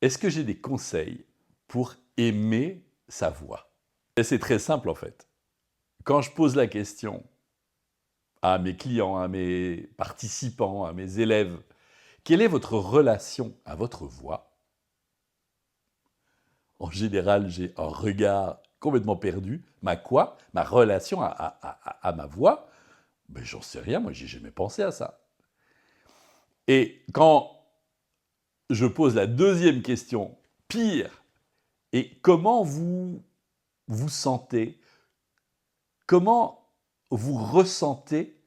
Est-ce que j'ai des conseils pour aimer sa voix? Et c'est très simple en fait. Quand je pose la question à mes clients, à mes participants, à mes élèves, quelle est votre relation à votre voix? En général, j'ai un regard complètement perdu. Ma quoi? Ma relation à ma voix? Ben, j'en sais rien, moi j'ai jamais pensé à ça. Et quand je pose la deuxième question, pire, et comment vous vous sentez? Comment vous ressentez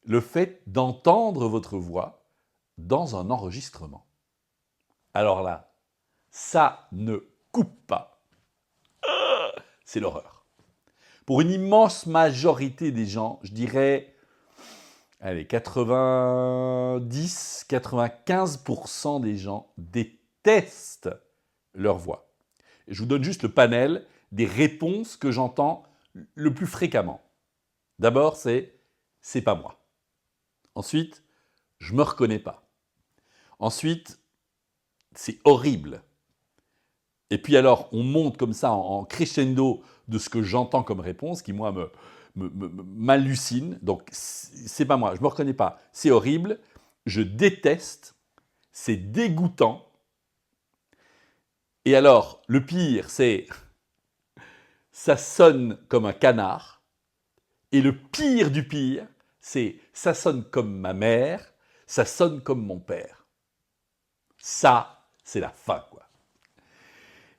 le fait d'entendre votre voix dans un enregistrement? Alors là, ça ne coupe pas. C'est l'horreur. Pour une immense majorité des gens, je dirais, allez, 90-95% des gens détestent leur voix. Je vous donne juste le panel des réponses que j'entends le plus fréquemment. D'abord, c'est pas moi. Ensuite, je me reconnais pas. Ensuite, c'est horrible. Et puis alors, on monte comme ça en crescendo de ce que j'entends comme réponse, qui moi m'hallucine. Donc, c'est pas moi, je me reconnais pas. C'est horrible, je déteste, c'est dégoûtant. Et alors, le pire, c'est ça sonne comme un canard. Et le pire du pire, c'est ça sonne comme ma mère, ça sonne comme mon père. Ça, c'est la fin, quoi.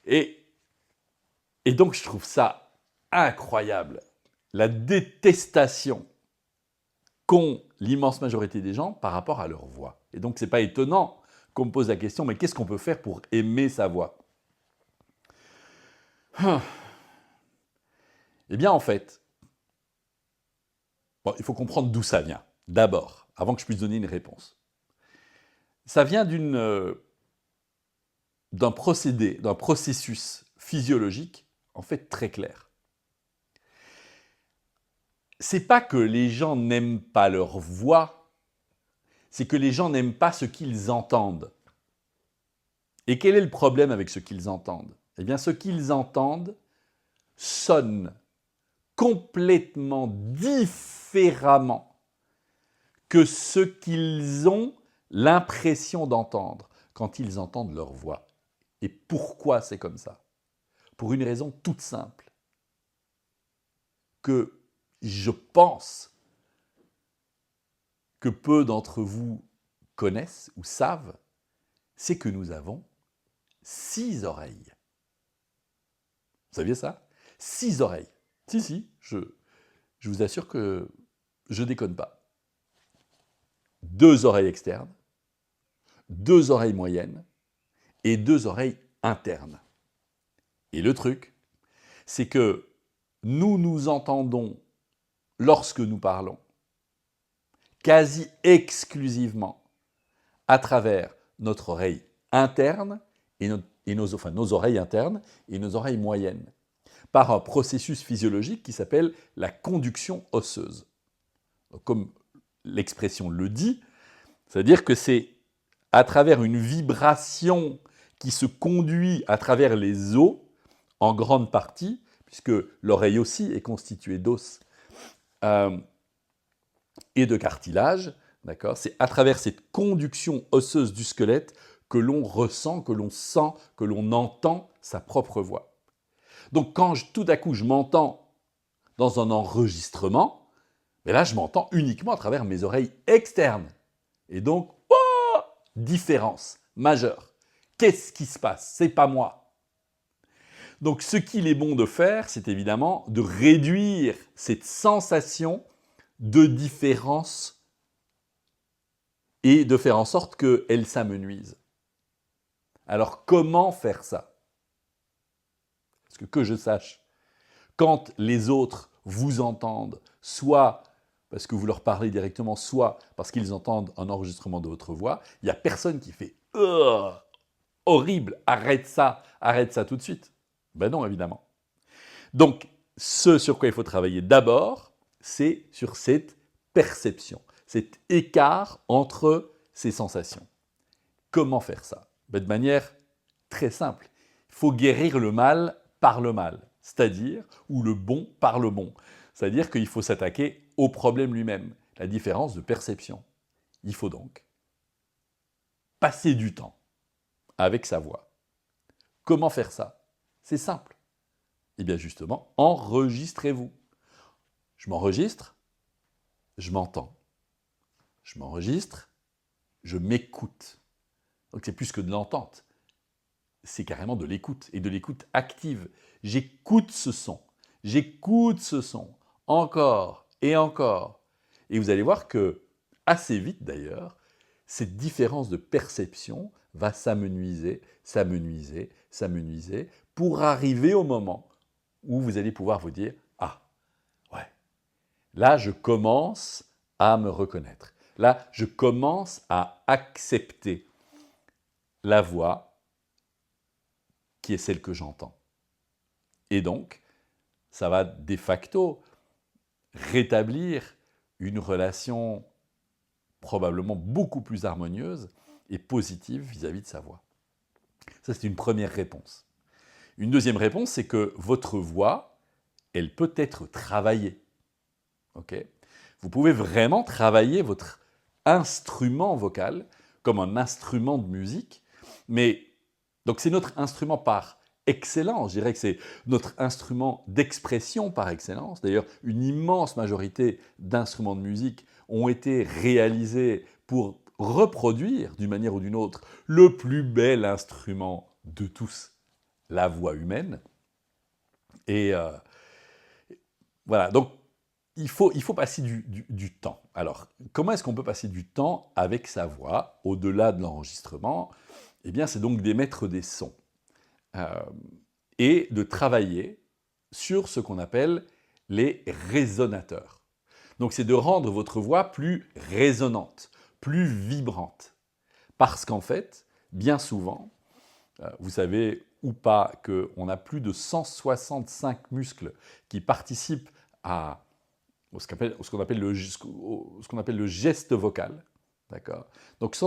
Et donc, je trouve ça incroyable. La détestation qu'ont l'immense majorité des gens par rapport à leur voix. Et donc, ce n'est pas étonnant qu'on me pose la question, mais qu'est-ce qu'on peut faire pour aimer sa voix? Eh bien, en fait, il faut comprendre d'où ça vient, d'abord, avant que je puisse donner une réponse. Ça vient d'un procédé, d'un processus physiologique, en fait, très clair. C'est pas que les gens n'aiment pas leur voix, c'est que les gens n'aiment pas ce qu'ils entendent. Et quel est le problème avec ce qu'ils entendent? Eh bien, ce qu'ils entendent sonne complètement différemment que ce qu'ils ont l'impression d'entendre quand ils entendent leur voix. Et pourquoi c'est comme ça? Pour une raison toute simple, que je pense que peu d'entre vous connaissent ou savent, c'est que nous avons 6 oreilles. Vous saviez ça? 6 oreilles. Si, je vous assure que je déconne pas. 2 oreilles externes, 2 oreilles moyennes et 2 oreilles internes. Et le truc, c'est que nous nous entendons lorsque nous parlons quasi exclusivement à travers notre oreille interne et nos oreilles internes et nos oreilles moyennes, par un processus physiologique qui s'appelle la conduction osseuse. Donc, comme l'expression le dit, c'est-à-dire que c'est à travers une vibration qui se conduit à travers les os, en grande partie, puisque l'oreille aussi est constituée d'os et de cartilage, d'accord? C'est à travers cette conduction osseuse du squelette que l'on ressent, que l'on sent, que l'on entend sa propre voix. Donc quand tout à coup je m'entends dans un enregistrement, mais là je m'entends uniquement à travers mes oreilles externes. Et donc, différence majeure. Qu'est-ce qui se passe? C'est pas moi. Donc ce qu'il est bon de faire, c'est évidemment de réduire cette sensation de différence et de faire en sorte qu'elle s'amenuise. Alors comment faire ça? Parce que je sache, quand les autres vous entendent, soit parce que vous leur parlez directement, soit parce qu'ils entendent un enregistrement de votre voix, il n'y a personne qui fait « horrible, arrête ça tout de suite ». Ben non, évidemment. Donc, ce sur quoi il faut travailler d'abord, c'est sur cette perception, cet écart entre ces sensations. Comment faire ça? Mais de manière très simple. Il faut guérir le mal par le mal, c'est-à-dire, ou le bon par le bon. C'est-à-dire qu'il faut s'attaquer au problème lui-même, la différence de perception. Il faut donc passer du temps avec sa voix. Comment faire ça? C'est simple. Eh bien justement, enregistrez-vous. Je m'enregistre, je m'entends. Je m'enregistre, je m'écoute. Donc c'est plus que de l'entente, c'est carrément de l'écoute, et de l'écoute active. J'écoute ce son, encore et encore. Et vous allez voir que, assez vite d'ailleurs, cette différence de perception va s'amenuiser, s'amenuiser, s'amenuiser, pour arriver au moment où vous allez pouvoir vous dire « Ah, ouais, là je commence à me reconnaître. Là, je commence à accepter la voix qui est celle que j'entends. » Et donc, ça va de facto rétablir une relation probablement beaucoup plus harmonieuse et positive vis-à-vis de sa voix. Ça, c'est une première réponse. Une deuxième réponse, c'est que votre voix, elle peut être travaillée. Okay? Vous pouvez vraiment travailler votre instrument vocal comme un instrument de musique, mais donc c'est notre instrument par excellence, je dirais que c'est notre instrument d'expression par excellence. D'ailleurs, une immense majorité d'instruments de musique ont été réalisés pour reproduire, d'une manière ou d'une autre, le plus bel instrument de tous, la voix humaine. Et voilà, donc il faut passer du temps. Alors, comment est-ce qu'on peut passer du temps avec sa voix, au-delà de l'enregistrement? Eh bien, c'est donc d'émettre des sons et de travailler sur ce qu'on appelle les résonateurs. Donc, c'est de rendre votre voix plus résonante, plus vibrante. Parce qu'en fait, bien souvent, vous savez ou pas qu'on a plus de 165 muscles qui participent à ce qu'on appelle le geste vocal. D'accord. Donc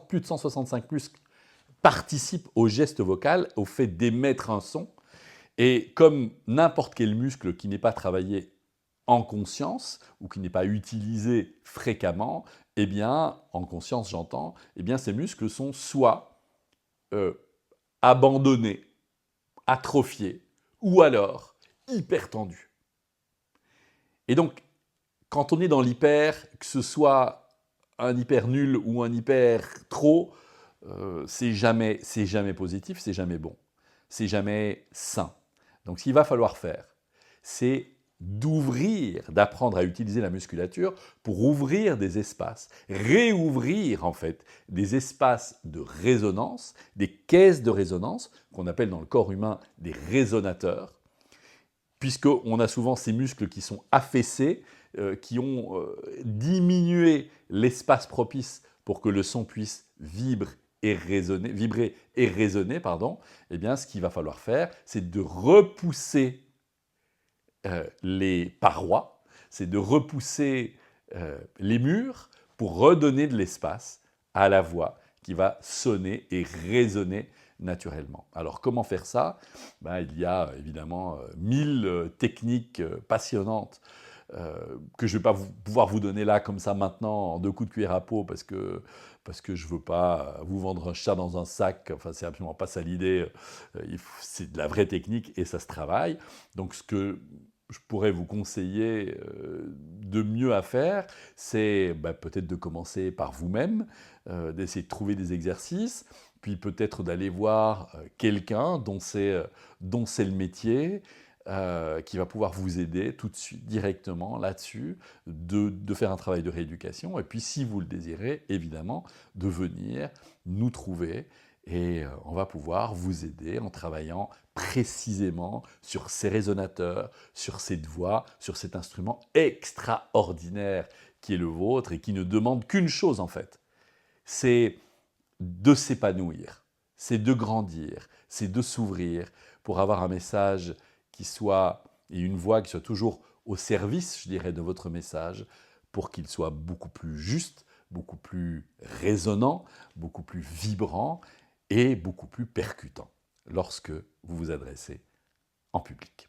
plus de 165 muscles participent au geste vocal, au fait d'émettre un son. Et comme n'importe quel muscle qui n'est pas travaillé en conscience ou qui n'est pas utilisé fréquemment, eh bien, en conscience j'entends, eh bien ces muscles sont soit abandonnés, atrophiés, ou alors hyper tendus. Et donc, quand on est dans l'hyper, que ce soit un hyper nul ou un hyper trop, c'est jamais positif, c'est jamais bon, c'est jamais sain. Donc, ce qu'il va falloir faire, c'est d'apprendre à utiliser la musculature pour ouvrir des espaces, réouvrir en fait des espaces de résonance, des caisses de résonance, qu'on appelle dans le corps humain des résonateurs, puisqu'on a souvent ces muscles qui sont affaissés, qui ont diminué l'espace propice pour que le son puisse vibrer et résonner, eh bien, ce qu'il va falloir faire, c'est de repousser les parois, c'est de repousser les murs pour redonner de l'espace à la voix qui va sonner et résonner naturellement. Alors comment faire ça? Il y a évidemment 1000 techniques passionnantes que je ne vais pas pouvoir vous donner là comme ça maintenant en 2 coups de cuillère à peau parce que je ne veux pas vous vendre un chat dans un sac, enfin c'est absolument pas ça l'idée, c'est de la vraie technique et ça se travaille. Donc ce que je pourrais vous conseiller de mieux à faire, c'est peut-être de commencer par vous-même, d'essayer de trouver des exercices, puis peut-être d'aller voir quelqu'un dont c'est le métier, qui va pouvoir vous aider tout de suite, directement là-dessus, de faire un travail de rééducation, et puis si vous le désirez, évidemment, de venir nous trouver, et on va pouvoir vous aider en travaillant précisément sur ces résonateurs, sur cette voix, sur cet instrument extraordinaire qui est le vôtre et qui ne demande qu'une chose en fait, c'est de s'épanouir, c'est de grandir, c'est de s'ouvrir pour avoir un message qui soit, et une voix qui soit toujours au service, je dirais, de votre message, pour qu'il soit beaucoup plus juste, beaucoup plus résonnant, beaucoup plus vibrant, et beaucoup plus percutant lorsque vous vous adressez en public.